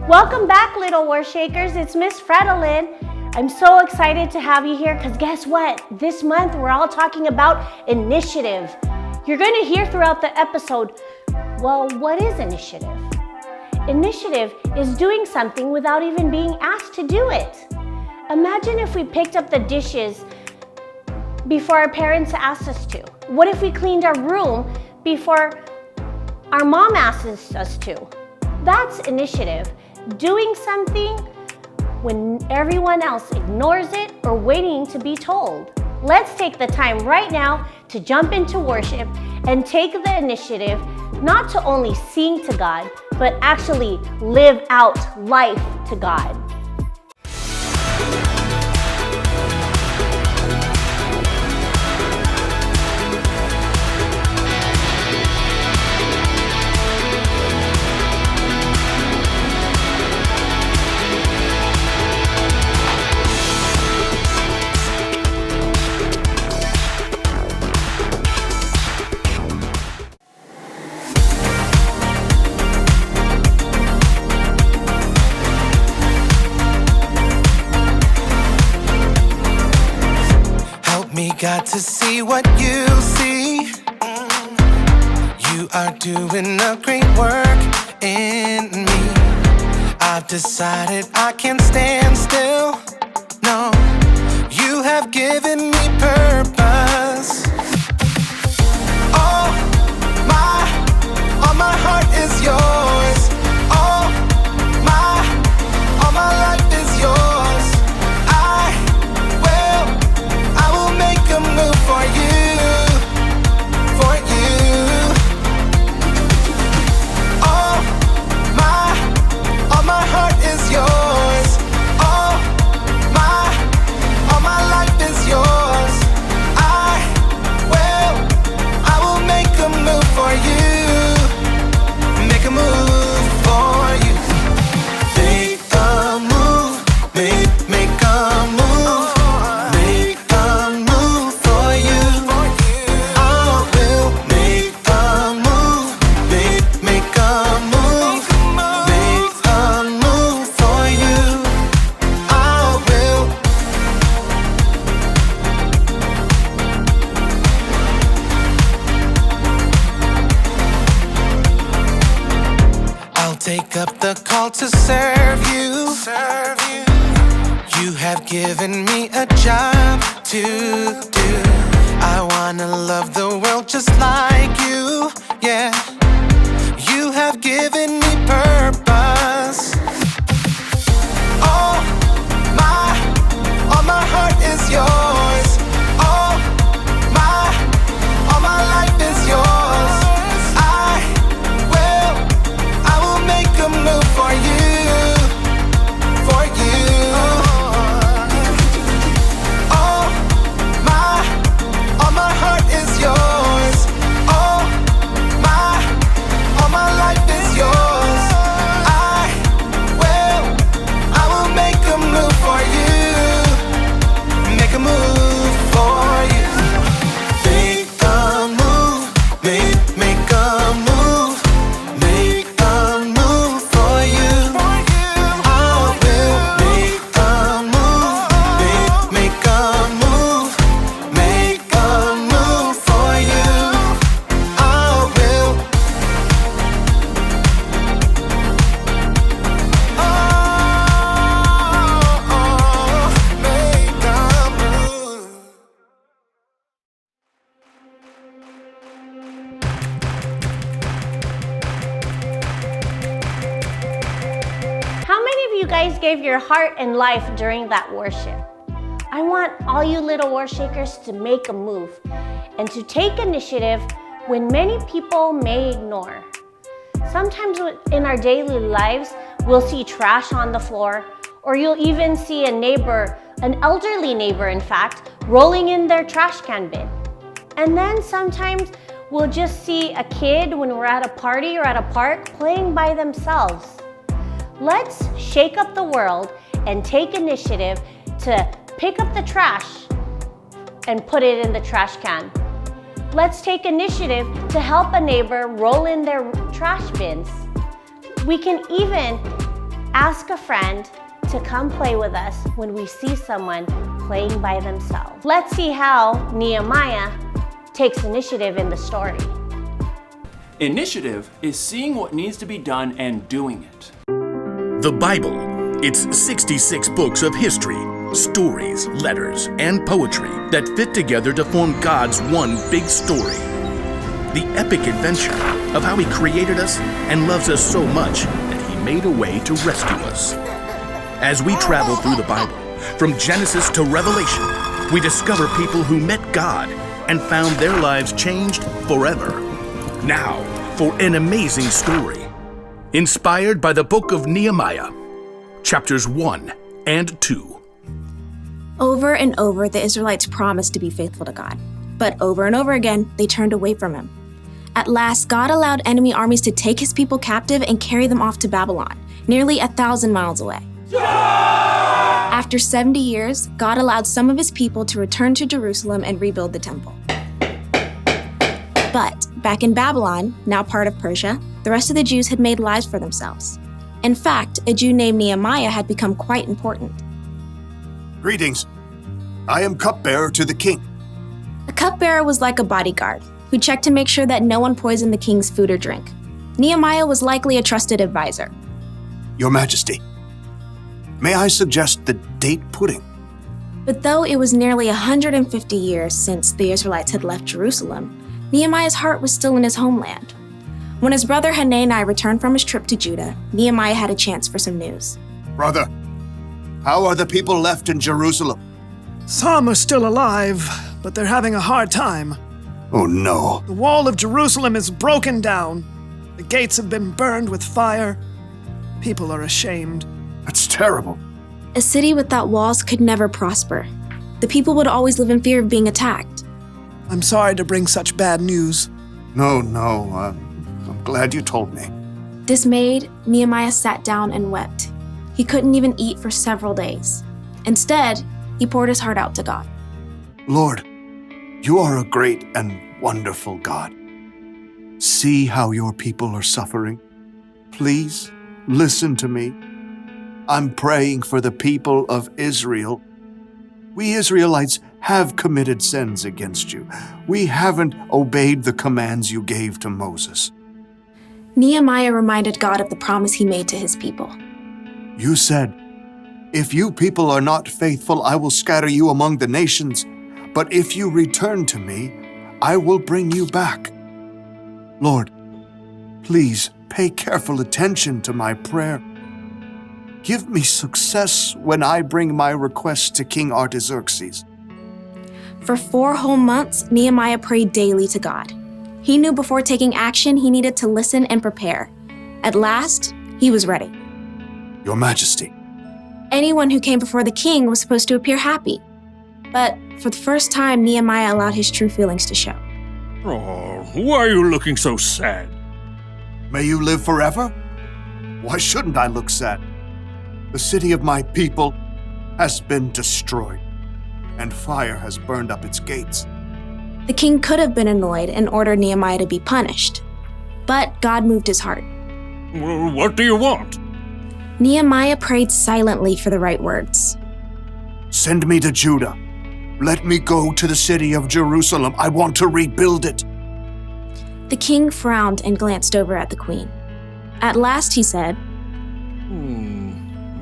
Welcome back, Little War Shakers. It's Miss Fredalyn. I'm so excited to have you here because guess what? This month we're all talking about initiative. You're going to hear throughout the episode, well, what is initiative? Initiative is doing something without even being asked to do it. Imagine if we picked up the dishes before our parents asked us to. What if we cleaned our room before our mom asks us to? That's initiative. Doing something when everyone else ignores it or waiting to be told. Let's take the time right now to jump into worship and take the initiative not to only sing to God, but actually live out life to God. Got to see what you see. You are doing a great work in me. I've decided I can't stand still. No, you have given me purpose. All my heart is yours. All my life is yours. I will make a move for you, for you. All my heart is yours. All my life is yours. I will make a move for you. Make a move for you. Make a move, make a move. Take up the call to serve you. You have given me a job to do. I wanna love the world just like you. Yeah, you have given me purpose. All my heart is yours. All my life is yours. I will make a move for you, for you. All my heart is yours. All my life is yours. I will make a move for you. Make a move for you. Make a move, make a move. Make a move for you. I will make a move, make a move, make a move for you. I will. Make a move. How many of you guys gave your heart and life during that worship? I want all you Little War Shakers to make a move and to take initiative when many people may ignore. Sometimes in our daily lives, we'll see trash on the floor, or you'll even see a neighbor, an elderly neighbor in fact, rolling in their trash can bin. And then sometimes we'll just see a kid when we're at a party or at a park playing by themselves. Let's shake up the world and take initiative to pick up the trash and put it in the trash can. Let's take initiative to help a neighbor roll in their trash bins. We can even ask a friend to come play with us when we see someone playing by themselves. Let's see how Nehemiah takes initiative in the story. Initiative is seeing what needs to be done and doing it. The Bible. It's 66 books of history, stories, letters, and poetry that fit together to form God's one big story. The epic adventure of how He created us and loves us so much that He made a way to rescue us. As we travel through the Bible, from Genesis to Revelation, we discover people who met God and found their lives changed forever. Now, for an amazing story. Inspired by the book of Nehemiah, chapters 1 and 2. Over and over, the Israelites promised to be faithful to God. But over and over again, they turned away from Him. At last, God allowed enemy armies to take His people captive and carry them off to Babylon, nearly 1,000 miles away. After 70 years, God allowed some of His people to return to Jerusalem and rebuild the temple. But back in Babylon, now part of Persia, the rest of the Jews had made lives for themselves. In fact, a Jew named Nehemiah had become quite important. Greetings. I am cupbearer to the king. A cupbearer was like a bodyguard who checked to make sure that no one poisoned the king's food or drink. Nehemiah was likely a trusted advisor. Your Majesty, may I suggest the date pudding? But though it was nearly 150 years since the Israelites had left Jerusalem, Nehemiah's heart was still in his homeland. When his brother Hanani returned from his trip to Judah, Nehemiah had a chance for some news. Brother, how are the people left in Jerusalem? Some are still alive, but they're having a hard time. Oh no. The wall of Jerusalem is broken down. The gates have been burned with fire. People are ashamed. That's terrible. A city without walls could never prosper. The people would always live in fear of being attacked. I'm sorry to bring such bad news. No, I'm glad you told me. Dismayed, Nehemiah sat down and wept. He couldn't even eat for several days. Instead, he poured his heart out to God. Lord, you are a great and wonderful God. See how your people are suffering. Please listen to me. I'm praying for the people of Israel. We Israelites have committed sins against you. We haven't obeyed the commands you gave to Moses. Nehemiah reminded God of the promise He made to His people. You said, "If you people are not faithful, I will scatter you among the nations. But if you return to me, I will bring you back." Lord, please pay careful attention to my prayer. Give me success when I bring my request to King Artaxerxes. For 4 whole months, Nehemiah prayed daily to God. He knew before taking action, he needed to listen and prepare. At last, he was ready. Your Majesty, Anyone who came before the king was supposed to appear happy. But for the first time, Nehemiah allowed his true feelings to show. Oh, why are you looking so sad? may you live forever? Why shouldn't I look sad? The city of my people has been destroyed, and fire has burned up its gates. The king could have been annoyed and ordered Nehemiah to be punished. But God moved his heart. Well, what do you want? Nehemiah prayed silently for the right words. Send me to Judah. Let me go to the city of Jerusalem. I want to rebuild it. The king frowned and glanced over at the queen. At last he said,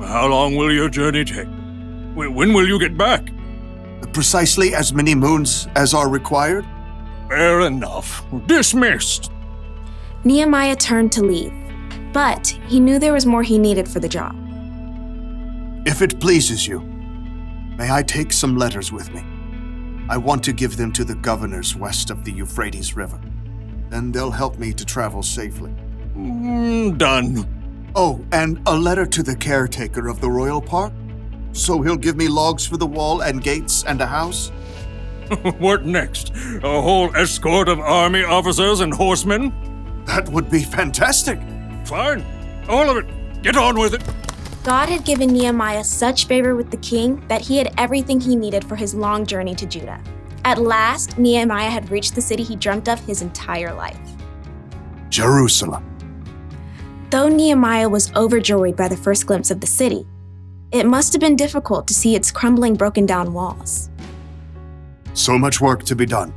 How long will your journey take? When will you get back? Precisely as many moons as are required. Fair enough. Dismissed. Nehemiah turned to leave, but he knew there was more he needed for the job. If it pleases you, may I take some letters with me? I want to give them to the governors west of the Euphrates River. Then they'll help me to travel safely. Done. Oh, and a letter to the caretaker of the royal park? So he'll give me logs for the wall and gates and a house? What next? A whole escort of army officers and horsemen? That would be fantastic. Fine. All of it. Get on with it. God had given Nehemiah such favor with the king that he had everything he needed for his long journey to Judah. At last, Nehemiah had reached the city he dreamt of his entire life. Jerusalem. Though Nehemiah was overjoyed by the first glimpse of the city, it must have been difficult to see its crumbling, broken down walls. So much work to be done.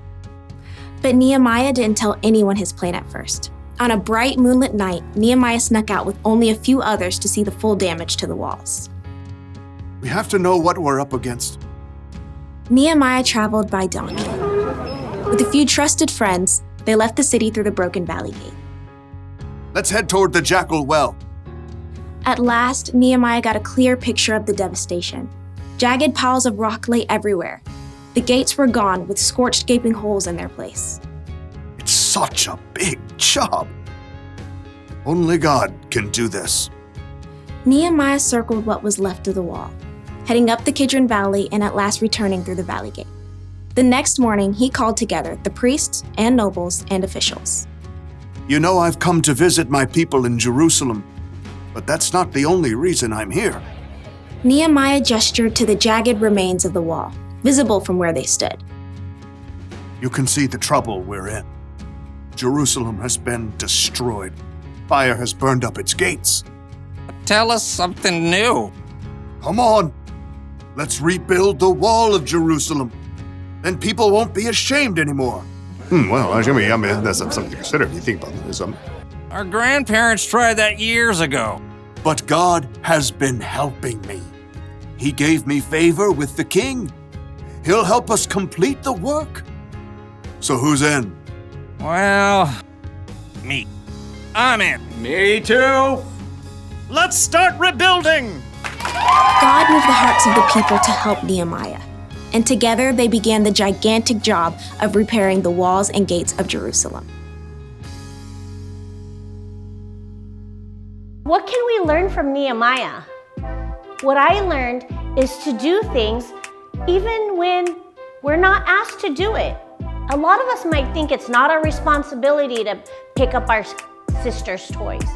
But Nehemiah didn't tell anyone his plan at first. On a bright moonlit night, Nehemiah snuck out with only a few others to see the full damage to the walls. We have to know what we're up against. Nehemiah traveled by donkey. With a few trusted friends, they left the city through the broken valley gate. Let's head toward the Jackal Well. At last, Nehemiah got a clear picture of the devastation. Jagged piles of rock lay everywhere. The gates were gone with scorched, gaping holes in their place. It's such a big job. Only God can do this. Nehemiah circled what was left of the wall, heading up the Kidron Valley and at last returning through the valley gate. The next morning, he called together the priests and nobles and officials. You know, I've come to visit my people in Jerusalem, but that's not the only reason I'm here. Nehemiah gestured to the jagged remains of the wall, visible from where they stood. You can see the trouble we're in. Jerusalem has been destroyed. Fire has burned up its gates. Tell us something new. Come on, let's rebuild the wall of Jerusalem. Then people won't be ashamed anymore. Well, I mean, that's something to consider if you think about it. Our grandparents tried that years ago. But God has been helping me. He gave me favor with the king. He'll help us complete the work. So who's in? Well, me. I'm in. Me too. Let's start rebuilding! God moved the hearts of the people to help Nehemiah, and together they began the gigantic job of repairing the walls and gates of Jerusalem. What can we learn from Nehemiah? What I learned is to do things even when we're not asked to do it. A lot of us might think it's not our responsibility to pick up our sister's toys.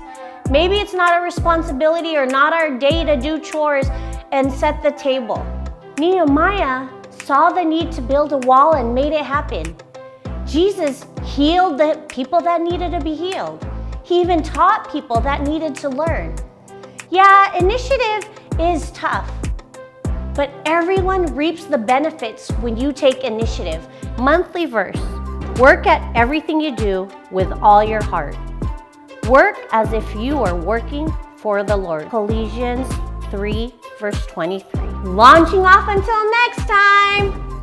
Maybe it's not our responsibility or not our day to do chores and set the table. Nehemiah saw the need to build a wall and made it happen. Jesus healed the people that needed to be healed. He even taught people that needed to learn. Yeah, initiative is tough, but everyone reaps the benefits when you take initiative. Monthly verse: work at everything you do with all your heart. Work as if you are working for the Lord. Colossians 3, verse 23. Launching off until next time.